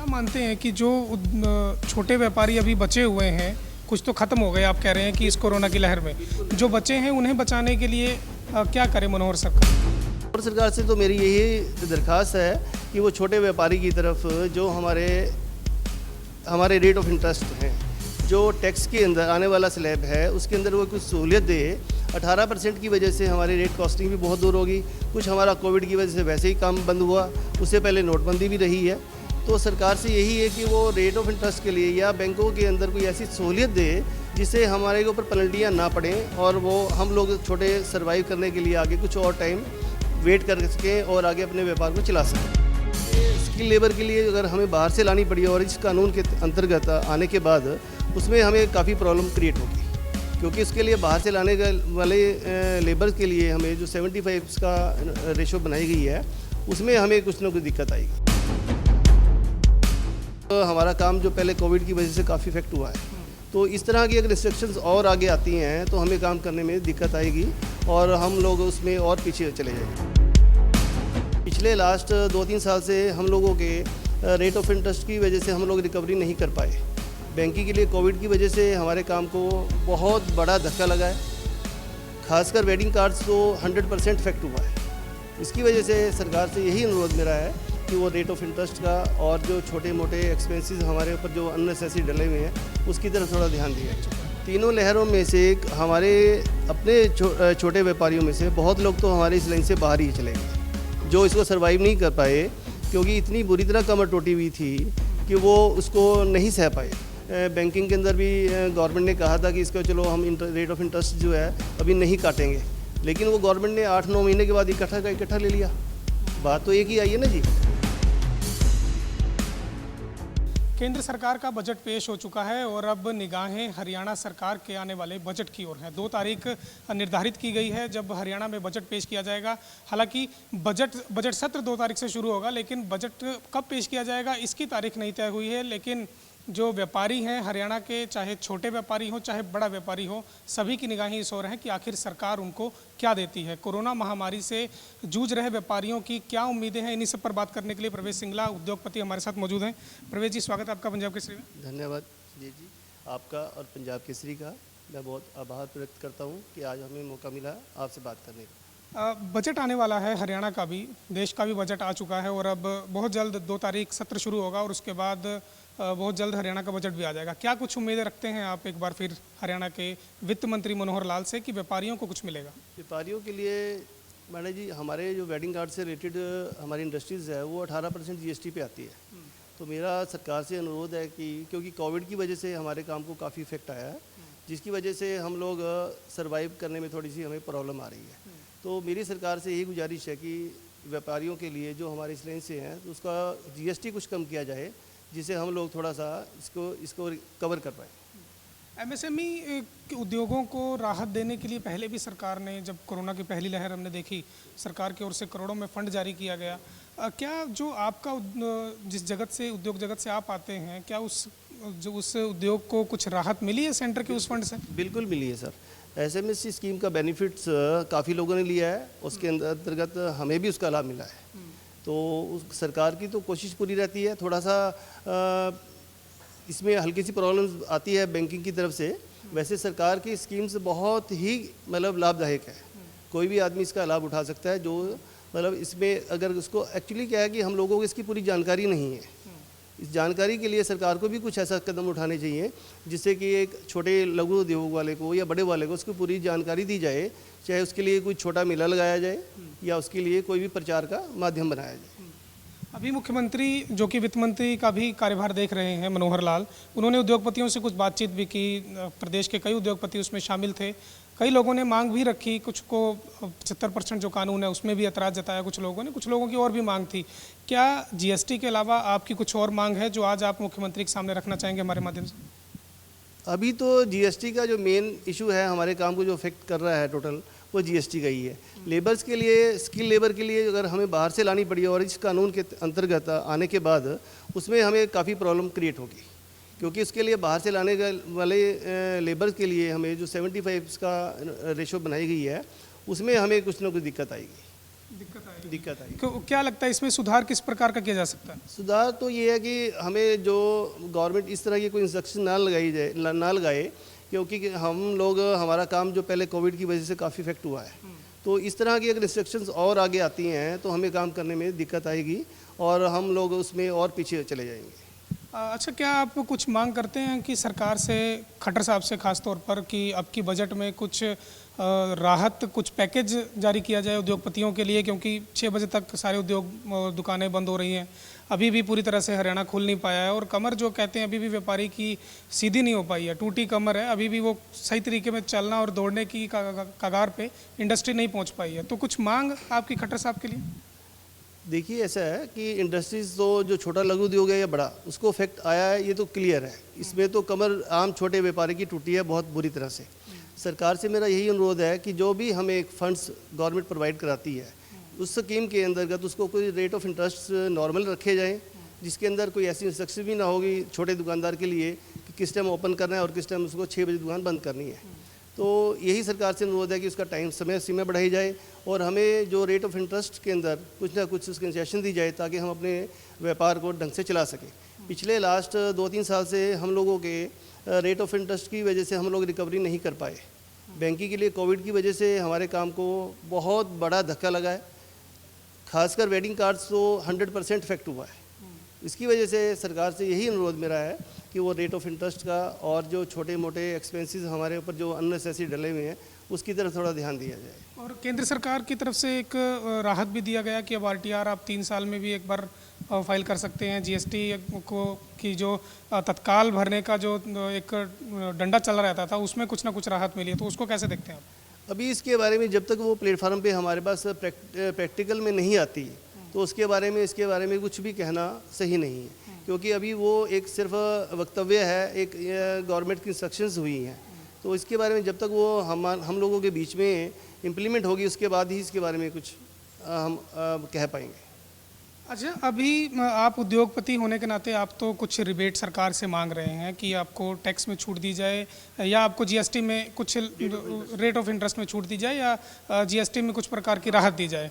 क्या मानते हैं कि जो छोटे व्यापारी अभी बचे हुए हैं, कुछ तो ख़त्म हो गए, आप कह रहे हैं कि इस कोरोना की लहर में जो बचे हैं उन्हें बचाने के लिए क्या करे मनोहर सरकार? और सरकार से तो मेरी यही दरख्वास्त है कि वो छोटे व्यापारी की तरफ जो हमारे रेट ऑफ इंटरेस्ट हैं, जो टैक्स के अंदर आने वाला स्लैब है उसके अंदर वो कुछ सहूलियत दे। 18% की वजह से हमारी रेट कॉस्टिंग भी बहुत दूर होगी। कुछ हमारा कोविड की वजह से वैसे ही काम बंद हुआ, उससे पहले नोटबंदी भी रही है। तो सरकार से यही है कि वो रेट ऑफ इंटरेस्ट के लिए या बैंकों के अंदर कोई ऐसी सहूलियत दे जिससे हमारे ऊपर पेनल्टियाँ ना पड़ें और वो हम लोग छोटे सर्वाइव करने के लिए आगे कुछ और टाइम वेट कर सकें और आगे अपने व्यापार को चला सकें। स्किल लेबर के लिए अगर हमें बाहर से लानी पड़ी और इस कानून के अंतर्गत आने के बाद उसमें हमें काफ़ी प्रॉब्लम क्रिएट होगी, क्योंकि उसके लिए बाहर से लाने वाले लेबर के लिए हमें जो 75 का रेशो बनाई गई है उसमें हमें कुछ ना कुछ दिक्कत आएगी। तो हमारा काम जो पहले कोविड की वजह से काफ़ी इफेक्ट हुआ है, तो इस तरह की अगर रिस्ट्रिक्शंस और आगे आती हैं तो हमें काम करने में दिक्कत आएगी और हम लोग उसमें और पीछे चले जाएंगे। पिछले लास्ट 2-3 साल से हम लोगों के रेट ऑफ इंटरेस्ट की वजह से हम लोग रिकवरी नहीं कर पाए। बैंकिंग के लिए कोविड की वजह से हमारे काम को बहुत बड़ा धक्का लगा है, खासकर वेडिंग कार्ड्स तो 100% इफेक्ट हुआ है। इसकी वजह से सरकार से यही अनुरोध मेरा है कि वो रेट ऑफ इंटरेस्ट का और जो छोटे मोटे एक्सपेंसेस हमारे ऊपर जो अननेसेसरी डले हुए हैं उसकी तरफ थोड़ा ध्यान दिया जाए। तीनों लहरों में से हमारे अपने छोटे व्यापारियों में से बहुत लोग तो हमारे इस लाइन से बाहर ही चले गए, जो इसको सर्वाइव नहीं कर पाए क्योंकि इतनी बुरी तरह कमर टूटी हुई थी कि वो उसको नहीं सह पाए। बैंकिंग के अंदर भी गवर्नमेंट ने कहा था कि इसको चलो हम रेट ऑफ इंटरेस्ट जो है अभी नहीं काटेंगे, लेकिन वो गवर्नमेंट ने 8-9 महीने के बाद इकट्ठा ले लिया। बात तो एक ही आई है ना जी। केंद्र सरकार का बजट पेश हो चुका है और अब निगाहें हरियाणा सरकार के आने वाले बजट की ओर हैं। 2 तारीख निर्धारित की गई है जब हरियाणा में बजट पेश किया जाएगा। हालांकि बजट सत्र 2 तारीख से शुरू होगा, लेकिन बजट कब पेश किया जाएगा इसकी तारीख नहीं तय हुई है। लेकिन जो व्यापारी हैं हरियाणा के, चाहे छोटे व्यापारी हो चाहे बड़ा व्यापारी हो, सभी की निगाहें इस ओर हैं कि आखिर सरकार उनको क्या देती है। कोरोना महामारी से जूझ रहे व्यापारियों की क्या उम्मीदें हैं, इन्हीं सब पर बात करने के लिए प्रवेश सिंगला उद्योगपति हमारे साथ मौजूद हैं। प्रवेश जी, स्वागत है आपका पंजाब केसरी में। धन्यवाद जी आपका और पंजाब केसरी का मैं बहुत आभार व्यक्त करता हूँ कि आज हमें मौका मिला आपसे बात करने का। बजट आने वाला है, हरियाणा का भी, देश का भी बजट आ चुका है और अब बहुत जल्द 2 तारीख सत्र शुरू होगा और उसके बाद बहुत जल्द हरियाणा का बजट भी आ जाएगा। क्या कुछ उम्मीदें रखते हैं आप एक बार फिर हरियाणा के वित्त मंत्री मनोहर लाल से कि व्यापारियों को कुछ मिलेगा? व्यापारियों के लिए मैडम जी, हमारे जो वेडिंग कार्ड से रिलेटेड हमारी इंडस्ट्रीज़ है वो 18% GST पे आती है। तो मेरा सरकार से अनुरोध है कि क्योंकि कोविड की वजह से हमारे काम को काफ़ी इफेक्ट आया है, जिसकी वजह से हम लोग सर्वाइव करने में थोड़ी सी हमें प्रॉब्लम आ रही है। तो मेरी सरकार से यही गुजारिश है कि व्यापारियों के लिए जो हमारे इस लाइन से हैं तो उसका GST कुछ कम किया जाए, जिससे हम लोग थोड़ा सा इसको कवर कर पाए। MSME उद्योगों को राहत देने के लिए पहले भी सरकार ने, जब कोरोना की पहली लहर हमने देखी, सरकार की ओर से करोड़ों में फंड जारी किया गया। क्या जो आपका जिस जगत से, उद्योग जगत से आप आते हैं, क्या उस उद्योग को कुछ राहत मिली है सेंटर के उस फंड से? बिल्कुल मिली है सर। SMSC स्कीम का बेनिफिट्स काफ़ी लोगों ने लिया है, उसके अंतर्गत हमें भी उसका लाभ मिला है। तो उस सरकार की तो कोशिश पूरी रहती है। थोड़ा सा इसमें हल्की सी प्रॉब्लम आती है बैंकिंग की तरफ से, वैसे सरकार की स्कीम्स बहुत ही मतलब लाभदायक है। कोई भी आदमी इसका लाभ उठा सकता है, जो मतलब इसमें अगर उसको एक्चुअली क्या है कि हम लोगों को इसकी पूरी जानकारी नहीं है। इस जानकारी के लिए सरकार को भी कुछ ऐसा कदम उठाने चाहिए जिससे कि एक छोटे लघु उद्योग वाले को या बड़े वाले को उसकी पूरी जानकारी दी जाए, चाहे उसके लिए कोई छोटा मेला लगाया जाए या उसके लिए कोई भी प्रचार का माध्यम बनाया जाए। अभी मुख्यमंत्री, जो कि वित्त मंत्री का भी कार्यभार देख रहे हैं, मनोहर लाल, उन्होंने उद्योगपतियों से कुछ बातचीत भी की। प्रदेश के कई उद्योगपति उसमें शामिल थे। कई लोगों ने मांग भी रखी, कुछ को 75% जो कानून है उसमें भी ऐतराज़ जताया कुछ लोगों की और भी मांग थी। क्या GST के अलावा आपकी कुछ और मांग है जो आज आप मुख्यमंत्री के सामने रखना चाहेंगे हमारे माध्यम से? अभी तो GST का जो मेन इशू है हमारे काम को जो अफेक्ट कर रहा है टोटल, वो GST का ही है। लेबर्स के लिए, स्किल लेबर के लिए अगर हमें बाहर से लानी पड़ी और इस कानून के अंतर्गत आने के बाद उसमें हमें काफ़ी प्रॉब्लम क्रिएट होगी, क्योंकि उसके लिए बाहर से लाने वाले लेबर्स के लिए हमें जो 75 का रेशो बनाई गई है उसमें हमें कुछ ना कुछ दिक्कत आएगी। दिक्कत आई। क्या लगता है इसमें सुधार किस प्रकार का किया जा सकता है? सुधार तो ये है कि हमें जो गवर्नमेंट इस तरह की कोई इंस्ट्रक्शन ना लगाए, क्योंकि हम लोग हमारा काम जो पहले कोविड की वजह से काफ़ी इफेक्ट हुआ है। तो इस तरह की अगर इंस्ट्रक्शंस और आगे आती हैं तो हमें काम करने में दिक्कत आएगी और हम लोग उसमें और पीछे चले जाएंगे। अच्छा, क्या आप कुछ मांग करते हैं कि सरकार से, खट्टर साहब से खास तौर पर, कि अब की बजट में कुछ राहत, कुछ पैकेज जारी किया जाए उद्योगपतियों के लिए? क्योंकि 6 बजे तक सारे उद्योग दुकानें बंद हो रही हैं, अभी भी पूरी तरह से हरियाणा खुल नहीं पाया है और कमर जो कहते हैं अभी भी व्यापारी की सीधी नहीं हो पाई है, टूटी कमर है, अभी भी वो सही तरीके में चलना और दौड़ने की कगार पे इंडस्ट्री नहीं पहुंच पाई है। तो कुछ मांग आपकी खट्टर साहब के लिए? देखिए, ऐसा है कि इंडस्ट्रीज़ तो जो छोटा लघु उद्योग है या बड़ा, उसको इफेक्ट आया है, ये तो क्लियर है। इसमें तो कमर आम छोटे व्यापारी की टूटी है बहुत बुरी तरह से। सरकार से मेरा यही अनुरोध है कि जो भी हमें फंड्स गवर्नमेंट प्रोवाइड कराती है, उस स्कीम के अंतर्गत उसको कोई रेट ऑफ इंटरेस्ट नॉर्मल रखे जाएँ, जिसके अंदर कोई ऐसी इंस्ट्रक्शन भी ना होगी छोटे दुकानदार के लिए कि किस टाइम ओपन करना है और किस टाइम उसको 6 बजे दुकान बंद करनी है। तो यही सरकार से अनुरोध है कि उसका समय सीमा बढ़ाई जाए और हमें जो रेट ऑफ इंटरेस्ट के अंदर कुछ ना कुछ उसकी कंसेशन दी जाए, ताकि हम अपने व्यापार को ढंग से चला सकें। पिछले लास्ट 2-3 साल से हम लोगों के रेट ऑफ इंटरेस्ट की वजह से हम लोग रिकवरी नहीं कर पाए। बैंकिंग के लिए कोविड की वजह से हमारे काम को बहुत बड़ा धक्का लगा है, खासकर वेडिंग कार्ड्स तो 100% इफेक्ट हुआ है। इसकी वजह से सरकार से यही अनुरोध मेरा है कि वो रेट ऑफ इंटरेस्ट का और जो छोटे मोटे एक्सपेंसेस हमारे ऊपर जो अननेसेसरी डले हुए हैं, उसकी तरफ थोड़ा ध्यान दिया जाए। और केंद्र सरकार की तरफ से एक राहत भी दिया गया कि अब आरटीआर आप 3 साल में भी एक बार फाइल कर सकते हैं। जीएसटी को की जो तत्काल भरने का जो एक डंडा चल रहता था, उसमें कुछ ना कुछ राहत मिली है, तो उसको कैसे देखते हैं आप? अभी इसके बारे में जब तक वो प्लेटफार्म पे हमारे पास प्रैक्टिकल में नहीं आती, तो उसके बारे में, इसके बारे में कुछ भी कहना सही नहीं है, क्योंकि अभी वो एक सिर्फ वक्तव्य है, एक गवर्नमेंट की इंस्ट्रक्शंस हुई हैं। तो इसके बारे में जब तक वो हम लोगों के बीच में इम्प्लीमेंट होगी, उसके बाद ही इसके बारे में कुछ हम कह पाएंगे। अच्छा, अभी आप उद्योगपति होने के नाते आप तो कुछ रिबेट सरकार से मांग रहे हैं कि आपको टैक्स में छूट दी जाए, या आपको जीएसटी में कुछ रेट ऑफ इंटरेस्ट में छूट दी जाए, या जीएसटी में कुछ प्रकार की राहत दी जाए।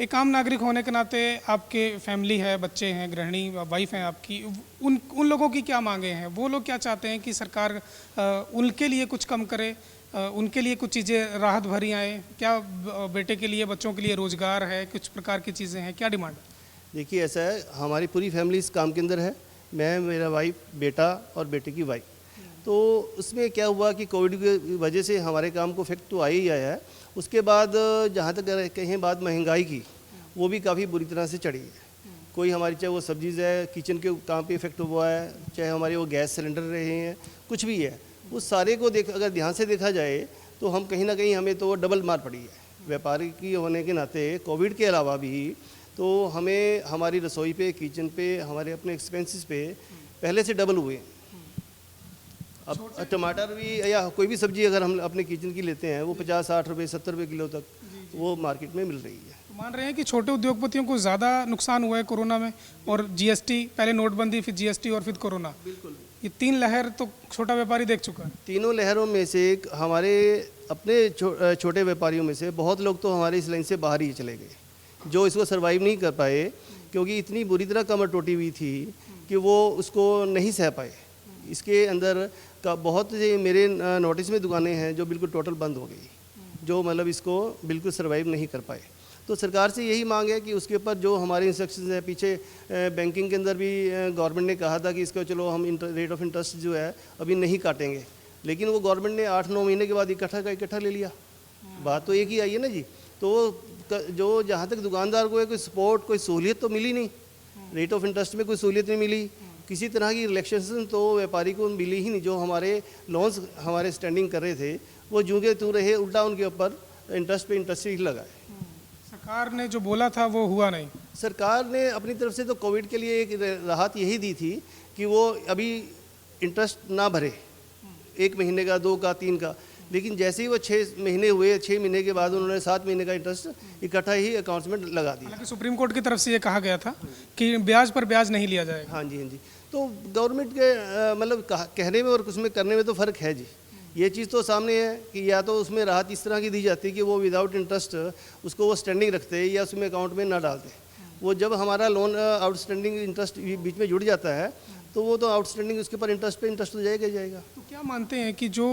एक आम नागरिक होने के नाते आपके फैमिली है, बच्चे हैं, गृहिणी वाइफ हैं आपकी, उन लोगों की क्या मांगे हैं? वो लोग क्या चाहते हैं कि सरकार उनके लिए कुछ कम करे, उनके लिए कुछ चीज़ें राहत भरी आए? क्या बेटे के लिए, बच्चों के लिए रोज़गार है, कुछ प्रकार की चीज़ें हैं, क्या डिमांड है? देखिए, ऐसा है, हमारी पूरी फैमिली इस काम के अंदर है। मैं, मेरा वाइफ, बेटा और बेटे की वाइफ। तो उसमें क्या हुआ कि कोविड की वजह से हमारे काम को इफेक्ट तो आया ही आया है। उसके बाद जहाँ तक कहें बात महंगाई की, वो भी काफ़ी बुरी तरह से चढ़ी है। कोई हमारी, चाहे वो सब्जीज़ है, किचन के काम पे इफेक्ट हुआ है, चाहे हमारे वो गैस सिलेंडर रहे हैं, कुछ भी है, उस सारे को अगर ध्यान से देखा जाए तो हम कहीं ना कहीं हमें तो डबल मार पड़ी है। व्यापारी की होने के नाते कोविड के अलावा भी तो हमें हमारी रसोई पे, किचन पे, हमारे अपने एक्सपेंसेस पे पहले से डबल हुए। अब टमाटर भी या कोई भी सब्जी अगर हम अपने किचन की लेते हैं, वो 50-60 रुपये, 70 रुपये किलो तक वो मार्केट में मिल रही है। तो मान रहे हैं कि छोटे उद्योगपतियों को ज़्यादा नुकसान हुआ है कोरोना में, और जीएसटी, पहले नोटबंदी, फिर जीएसटी और फिर कोरोना। बिल्कुल, ये 3 लहर तो छोटा व्यापारी देख चुका है। तीनों लहरों में से हमारे अपने छोटे व्यापारियों में से बहुत लोग तो हमारे इस लाइन से बाहर ही चले गए, जो इसको सर्वाइव नहीं कर पाए, क्योंकि इतनी बुरी तरह कमर टूटी हुई थी कि वो उसको नहीं सह पाए। इसके अंदर का बहुत से मेरे नोटिस में दुकानें हैं जो बिल्कुल टोटल बंद हो गई, जो मतलब इसको बिल्कुल सर्वाइव नहीं कर पाए। तो सरकार से यही मांग है कि उसके ऊपर जो हमारे इंस्ट्रक्शंस हैं, पीछे बैंकिंग के अंदर भी गवर्नमेंट ने कहा था कि इसको चलो हम रेट ऑफ इंटरेस्ट जो है अभी नहीं काटेंगे, लेकिन वो गवर्नमेंट ने 8-9 महीने के बाद इकट्ठा ले लिया। बात तो एक ही आई है ना जी। तो जो जहाँ तक दुकानदार को है कोई सपोर्ट, कोई सहूलियत तो मिली नहीं, रेट ऑफ इंटरेस्ट में कोई सहूलियत नहीं मिली, किसी तरह की रिलैक्सेशन तो व्यापारी को मिली ही नहीं। जो हमारे लोन्स हमारे स्टैंडिंग कर रहे थे, वो जूं के त्यों रहे, उल्टा उनके ऊपर इंटरेस्ट पे इंटरेस्ट ही लगा है। सरकार ने जो बोला था वो हुआ नहीं। सरकार ने अपनी तरफ से तो कोविड के लिए एक राहत यही दी थी कि वो अभी इंटरेस्ट ना भरे, 1 महीने का, 2 का, 3 का, लेकिन जैसे ही वो 6 महीने हुए, 6 महीने के बाद उन्होंने 7 महीने का इंटरेस्ट इकट्ठा ही अकाउंट्स में लगा दिया। हालांकि सुप्रीम कोर्ट की तरफ से ये कहा गया था कि ब्याज पर ब्याज नहीं लिया जाएगा। हाँ जी, हाँ जी। तो गवर्नमेंट के मतलब कहने में और उसमें करने में तो फ़र्क है जी। ये चीज़ तो सामने है कि या तो उसमें राहत इस तरह की दी जाती है कि वो विदाउट इंटरेस्ट उसको वो स्टैंडिंग रखते या उसमें अकाउंट में ना डालते। वो जब हमारा लोन आउटस्टैंडिंग इंटरेस्ट बीच में जुड़ जाता है तो वो तो आउटस्टैंडिंग उसके ऊपर इंटरेस्ट पे इंटरेस्ट तो जाएगा ही जाएगा। तो क्या मानते हैं कि जो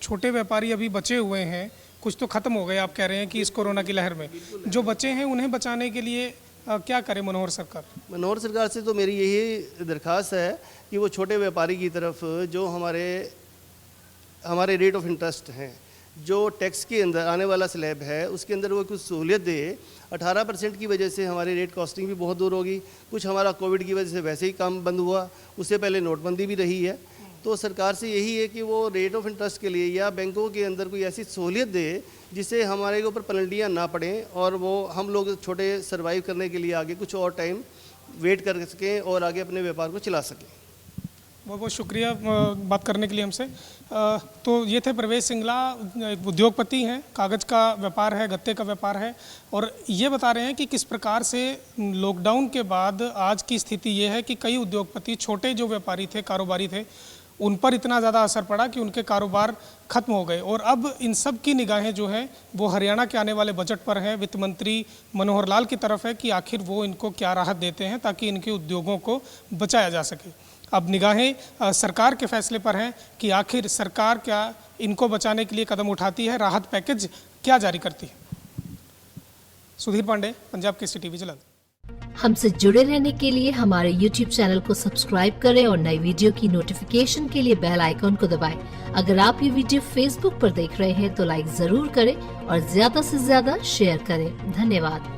छोटे व्यापारी अभी बचे हुए हैं, कुछ तो ख़त्म हो गए, आप कह रहे हैं कि इस कोरोना की लहर में जो बचे हैं उन्हें बचाने के लिए क्या करे मनोहर सरकार? मनोहर सरकार से तो मेरी यही दरख्वास्त है कि वो छोटे व्यापारी की तरफ जो हमारे रेट ऑफ इंटरेस्ट हैं, जो टैक्स के अंदर आने वाला स्लैब है उसके अंदर वो कुछ सहूलियत दे। 18% की वजह से हमारी रेट कॉस्टिंग भी बहुत दूर होगी। कुछ हमारा कोविड की वजह से वैसे ही काम बंद हुआ, उससे पहले नोटबंदी भी रही है। तो सरकार से यही है कि वो रेट ऑफ इंटरेस्ट के लिए या बैंकों के अंदर कोई ऐसी सहूलियत दे जिससे हमारे के ऊपर पेनल्टियाँ ना पड़ें और वो हम लोग छोटे सर्वाइव करने के लिए आगे कुछ और टाइम वेट कर सकें और आगे अपने व्यापार को चला सकें। बहुत बहुत शुक्रिया बात करने के लिए हमसे। तो ये थे प्रवेश सिंगला, एक उद्योगपति हैं, कागज़ का व्यापार है, गत्ते का व्यापार है, और ये बता रहे हैं कि किस प्रकार से लॉकडाउन के बाद आज की स्थिति ये है कि कई उद्योगपति, छोटे जो व्यापारी थे, कारोबारी थे, उन पर इतना ज़्यादा असर पड़ा कि उनके कारोबार खत्म हो गए। और अब इन सब की निगाहें जो है वो हरियाणा के आने वाले बजट पर है, वित्त मंत्री मनोहर लाल की तरफ है कि आखिर वो इनको क्या राहत देते हैं ताकि इनके उद्योगों को बचाया जा सके। अब निगाहें सरकार के फैसले पर हैं कि आखिर सरकार क्या इनको बचाने के लिए कदम उठाती है, राहत पैकेज क्या जारी करती है। सुधीर पांडे, पंजाब केसरी टीवी, जलंधर। हमसे जुड़े रहने के लिए हमारे YouTube चैनल को सब्सक्राइब करें और नई वीडियो की नोटिफिकेशन के लिए बेल आइकॉन को दबाएं। अगर आप ये वीडियो Facebook पर देख रहे हैं तो लाइक जरूर करें और ज्यादा से ज्यादा शेयर करें। धन्यवाद।